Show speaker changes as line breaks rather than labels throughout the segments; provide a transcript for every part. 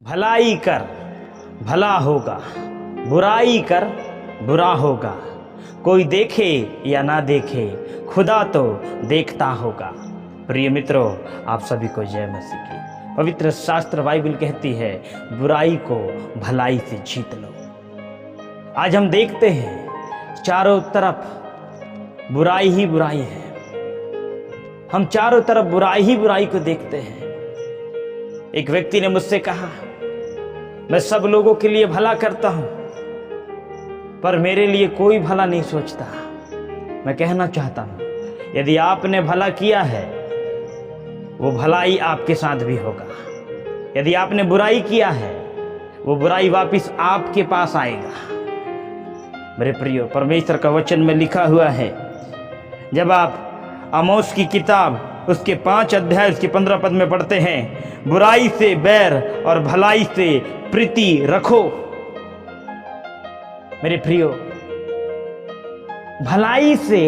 भलाई कर भला होगा, बुराई कर बुरा होगा। कोई देखे या ना देखे, खुदा तो देखता होगा। प्रिय मित्रों, आप सभी को जय मसीह की। पवित्र शास्त्र बाइबल कहती है, बुराई को भलाई से जीत लो। आज हम देखते हैं चारों तरफ बुराई ही बुराई है। हम चारों तरफ बुराई ही बुराई को देखते हैं। एक व्यक्ति ने मुझसे कहा, मैं सब लोगों के लिए भला करता हूं, पर मेरे लिए कोई भला नहीं सोचता। मैं कहना चाहता हूं, यदि आपने भला किया है, वो भलाई आपके साथ भी होगा। यदि आपने बुराई किया है, वो बुराई वापस आपके पास आएगा। मेरे प्रियो, परमेश्वर का वचन में लिखा हुआ है, जब आप आमोस की किताब उसके 5 अध्याय उसके 15 पद में पढ़ते हैं, बुराई से बैर और भलाई से प्रीति रखो। मेरे प्रियो, भलाई से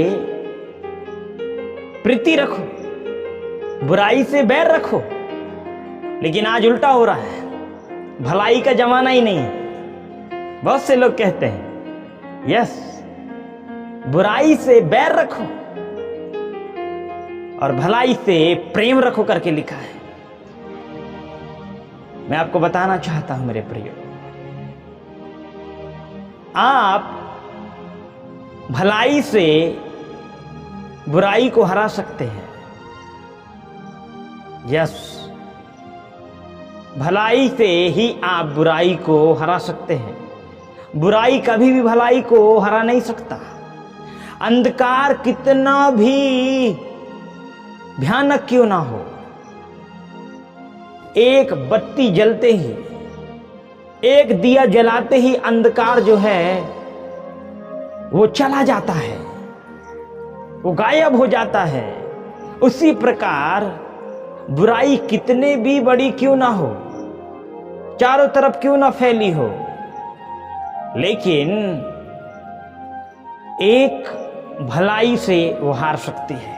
प्रीति रखो, बुराई से बैर रखो। लेकिन आज उल्टा हो रहा है, भलाई का जमाना ही नहीं है। बहुत से लोग कहते हैं, यस, बुराई से बैर रखो और भलाई से प्रेम रखो करके लिखा है। मैं आपको बताना चाहता हूं मेरे प्रियो, आप भलाई से बुराई को हरा सकते हैं। यस, भलाई से ही आप बुराई को हरा सकते हैं। बुराई कभी भी भलाई को हरा नहीं सकता। अंधकार कितना भी भयानक क्यों ना हो, एक बत्ती जलते ही, एक दिया जलाते ही अंधकार जो है वो चला जाता है, वो गायब हो जाता है। उसी प्रकार बुराई कितने भी बड़ी क्यों ना हो, चारों तरफ क्यों ना फैली हो, लेकिन एक भलाई से वो हार सकती है।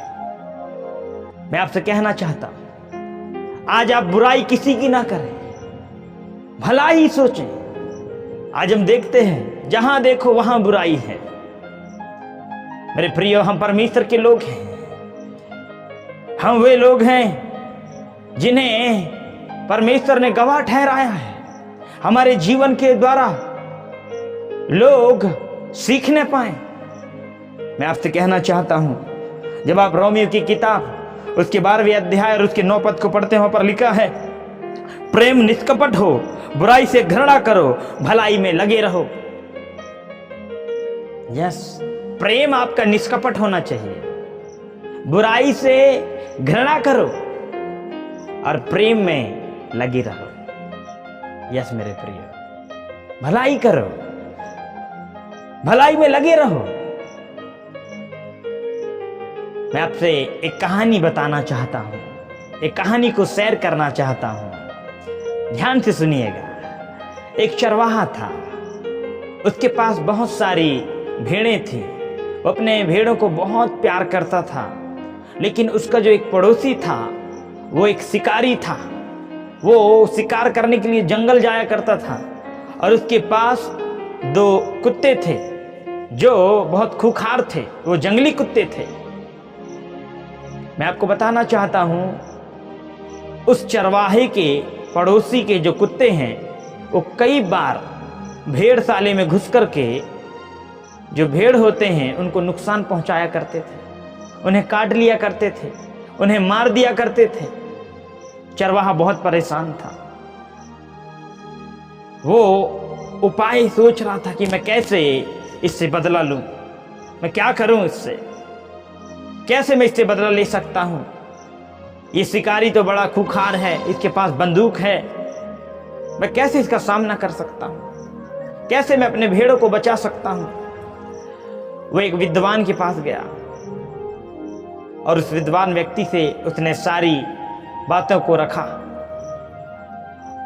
मैं आपसे कहना चाहता हूं, आज आप बुराई किसी की ना करें, भला ही सोचें। आज हम देखते हैं, जहां देखो वहां बुराई है। मेरे प्रियो, हम परमेश्वर के लोग हैं। हम वे लोग हैं जिन्हें परमेश्वर ने गवाह ठहराया है। हमारे जीवन के द्वारा लोग सीखने पाए। मैं आपसे कहना चाहता हूं, जब आप रोमियो की किताब उसके 12वें अध्याय और उसके 9 पद को पढ़ते हैं, पर लिखा है, प्रेम निष्कपट हो, बुराई से घृणा करो, भलाई में लगे रहो। यस, प्रेम आपका निष्कपट होना चाहिए। बुराई से घृणा करो और प्रेम में लगे रहो। यस मेरे प्रिय, भलाई करो, भलाई में लगे रहो। मैं आपसे एक कहानी बताना चाहता हूं, एक कहानी को शेयर करना चाहता हूं। ध्यान से सुनिएगा। एक चरवाहा था, उसके पास बहुत सारी भेड़ें थी। वो अपने भेड़ों को बहुत प्यार करता था। लेकिन उसका जो एक पड़ोसी था, वो एक शिकारी था। वो शिकार करने के लिए जंगल जाया करता था और उसके पास 2 कुत्ते थे जो बहुत खूंखार थे। वो जंगली कुत्ते थे। मैं आपको बताना चाहता हूं, उस चरवाहे के पड़ोसी के जो कुत्ते हैं, वो कई बार भेड़शाले में घुस करके जो भेड़ होते हैं उनको नुकसान पहुंचाया करते थे, उन्हें काट लिया करते थे, उन्हें मार दिया करते थे। चरवाहा बहुत परेशान था। वो उपाय सोच रहा था कि मैं कैसे इससे बदला लूं, मैं क्या करूं इससे, कैसे मैं इससे बदला ले सकता हूं। ये शिकारी तो बड़ा खूंखार है, इसके पास बंदूक है, मैं कैसे इसका सामना कर सकता हूं, कैसे मैं अपने भेड़ों को बचा सकता हूं। वो एक विद्वान के पास गया और उस विद्वान व्यक्ति से उसने सारी बातों को रखा।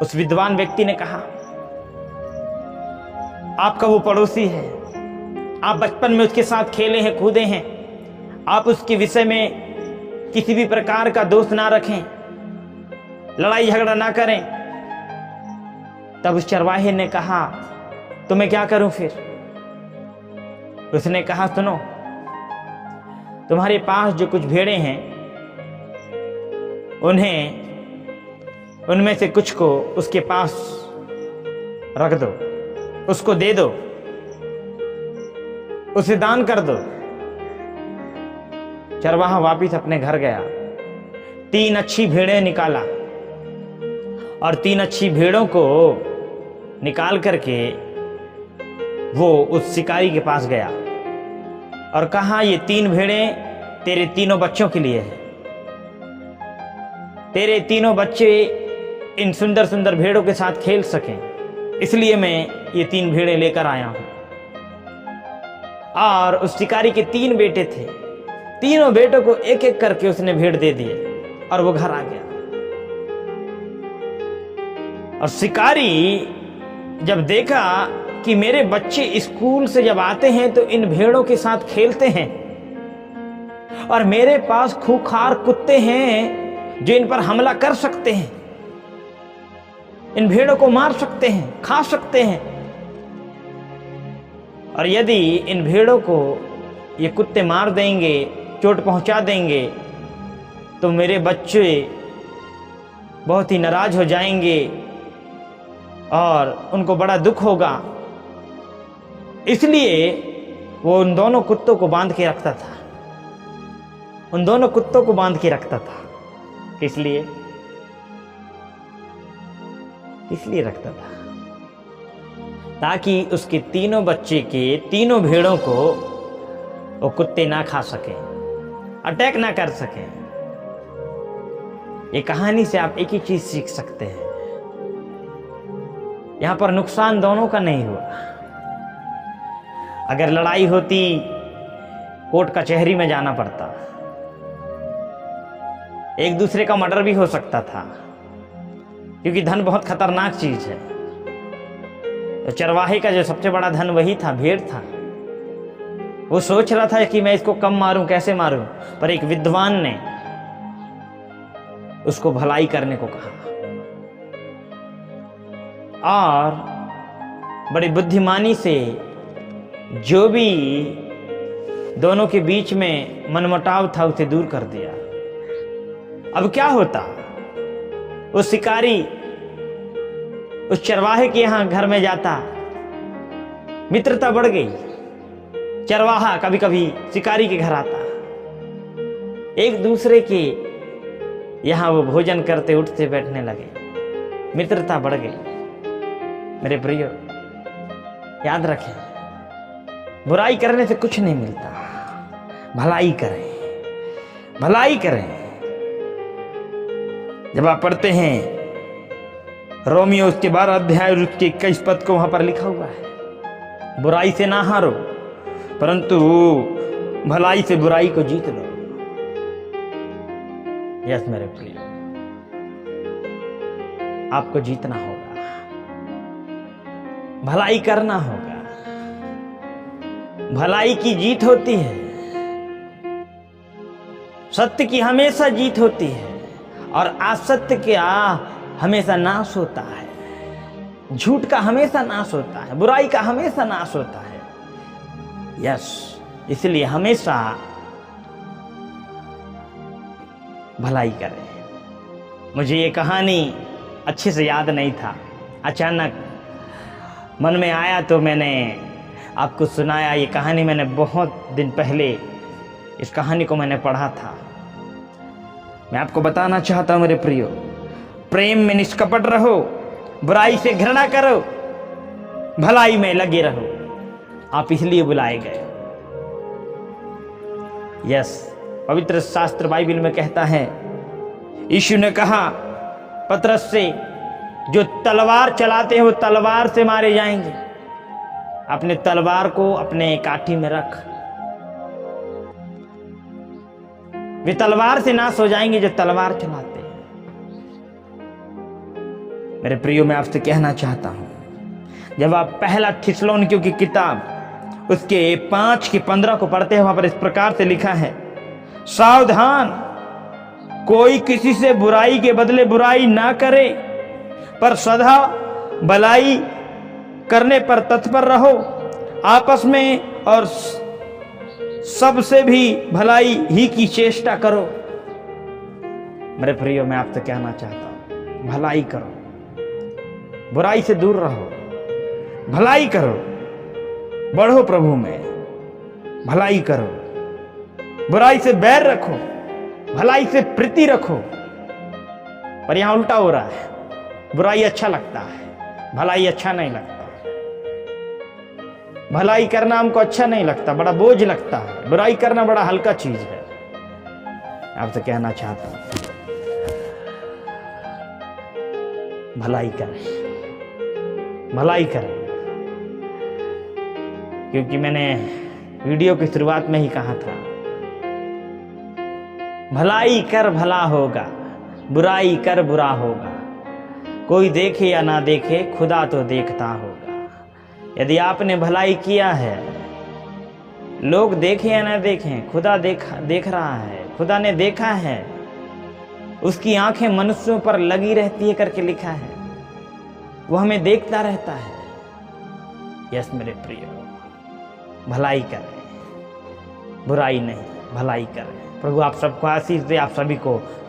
उस विद्वान व्यक्ति ने कहा, आपका वो पड़ोसी है, आप बचपन में उसके साथ खेले हैं, कूदे हैं, आप उसके विषय में किसी भी प्रकार का दोष ना रखें, लड़ाई झगड़ा ना करें। तब उस चरवाहे ने कहा, तो मैं क्या करूं फिर? उसने कहा, सुनो, तुम्हारे पास जो कुछ भेड़ें हैं उनमें से कुछ को उसके पास रख दो, उसको दे दो, उसे दान कर दो। चरवाहा वापिस अपने घर गया, 3 अच्छी भेड़ें निकाला और 3 अच्छी भेड़ों को निकाल करके वो उस शिकारी के पास गया और कहा, ये 3 भेड़ें तेरे तीनों बच्चों के लिए है। तेरे तीनों बच्चे इन सुंदर सुंदर भेड़ों के साथ खेल सकें, इसलिए मैं ये 3 भेड़ें लेकर आया हूं। और उस शिकारी के 3 बेटे थे, तीनों बेटों को एक एक करके उसने भेड़ दे दिए और वो घर आ गया। और शिकारी जब देखा कि मेरे बच्चे स्कूल से जब आते हैं तो इन भेड़ों के साथ खेलते हैं और मेरे पास खूंखार कुत्ते हैं जो इन पर हमला कर सकते हैं, इन भेड़ों को मार सकते हैं, खा सकते हैं, और यदि इन भेड़ों को ये कुत्ते मार देंगे, चोट पहुंचा देंगे, तो मेरे बच्चे बहुत ही नाराज हो जाएंगे और उनको बड़ा दुख होगा। इसलिए वो उन दोनों कुत्तों को बांध के रखता था, उन दोनों कुत्तों को बांध के रखता था। किस लिए? इसलिए रखता था ताकि उसके तीनों बच्चे के तीनों भेड़ों को वो कुत्ते ना खा सके, अटैक ना कर सके। ये कहानी से आप एक ही चीज सीख सकते हैं, यहां पर नुकसान दोनों का नहीं हुआ। अगर लड़ाई होती, कोर्ट कचहरी में जाना पड़ता, एक दूसरे का मर्डर भी हो सकता था, क्योंकि धन बहुत खतरनाक चीज है। तो चरवाहे का जो सबसे बड़ा धन वही था, भेड़ था। वो सोच रहा था कि मैं इसको कम मारूं, कैसे मारूं, पर एक विद्वान ने उसको भलाई करने को कहा और बड़ी बुद्धिमानी से जो भी दोनों के बीच में मनमुटाव था उसे दूर कर दिया। अब क्या होता, वो शिकारी उस चरवाहे के यहां घर में जाता, मित्रता बढ़ गई। चरवाहा कभी कभी शिकारी के घर आता, एक दूसरे के यहां वो भोजन करते, उठते, बैठने लगे, मित्रता बढ़ गई। मेरे प्रियो, याद रखें, बुराई करने से कुछ नहीं मिलता, भलाई करें, भलाई करें। जब आप पढ़ते हैं रोमियो उसके 12 अध्याय और उसके 21 पद को, वहां पर लिखा हुआ है, बुराई से ना हारो परंतु भलाई से बुराई को जीत लो। यस मेरे प्रिय, आपको जीतना होगा, भलाई करना होगा। भलाई की जीत होती है, सत्य की हमेशा जीत होती है और असत्य का हमेशा नाश होता है, झूठ का हमेशा नाश होता है, बुराई का हमेशा नाश होता है। यस, इसलिए हमेशा भलाई करें। मुझे ये कहानी अच्छे से याद नहीं था, अचानक मन में आया तो मैंने आपको सुनाया। ये कहानी मैंने बहुत दिन पहले इस कहानी को मैंने पढ़ा था। मैं आपको बताना चाहता हूं मेरे प्रियो, प्रेम में निष्कपट रहो, बुराई से घृणा करो, भलाई में लगे रहो। आप इसलिए बुलाए गए। यस, पवित्र शास्त्र बाइबल में कहता है, यीशु ने कहा पतरस से, जो तलवार चलाते हैं वो तलवार से मारे जाएंगे। अपने तलवार को अपने काठी में रख, वे तलवार से नाश हो जाएंगे जो तलवार चलाते हैं। मेरे प्रियो, मैं आपसे कहना चाहता हूं, जब आप पहला थिस्सलुनीकियों की किताब उसके 5 के 15 को पढ़ते हैं, वहां पर इस प्रकार से लिखा है, सावधान, कोई किसी से बुराई के बदले बुराई ना करे, पर सदा भलाई करने पर तत्पर रहो, आपस में और सबसे भी भलाई ही की चेष्टा करो। मेरे प्रियो, मैं आपसे कहना चाहता हूं, भलाई करो, बुराई से दूर रहो, भलाई करो, बढ़ो प्रभु में, भलाई करो, बुराई से बैर रखो, भलाई से प्रीति रखो। पर यहां उल्टा हो रहा है, बुराई अच्छा लगता है, भलाई अच्छा नहीं लगता। भलाई करना हमको अच्छा नहीं लगता, बड़ा बोझ लगता है। बुराई करना बड़ा हल्का चीज है। आपसे कहना चाहता हूं, भलाई करें, भलाई करें। क्योंकि मैंने वीडियो की शुरुआत में ही कहा था, भलाई कर भला होगा, बुराई कर बुरा होगा। कोई देखे या ना देखे, खुदा तो देखता होगा। यदि आपने भलाई किया है, लोग देखें या ना देखें, खुदा देख रहा है, खुदा ने देखा है। उसकी आंखें मनुष्यों पर लगी रहती है करके लिखा है, वो हमें देखता रहता है। यस मेरे प्रिय, भलाई करें, बुराई नहीं, भलाई करें। प्रभु आप सबको आशीष दे, आप सभी को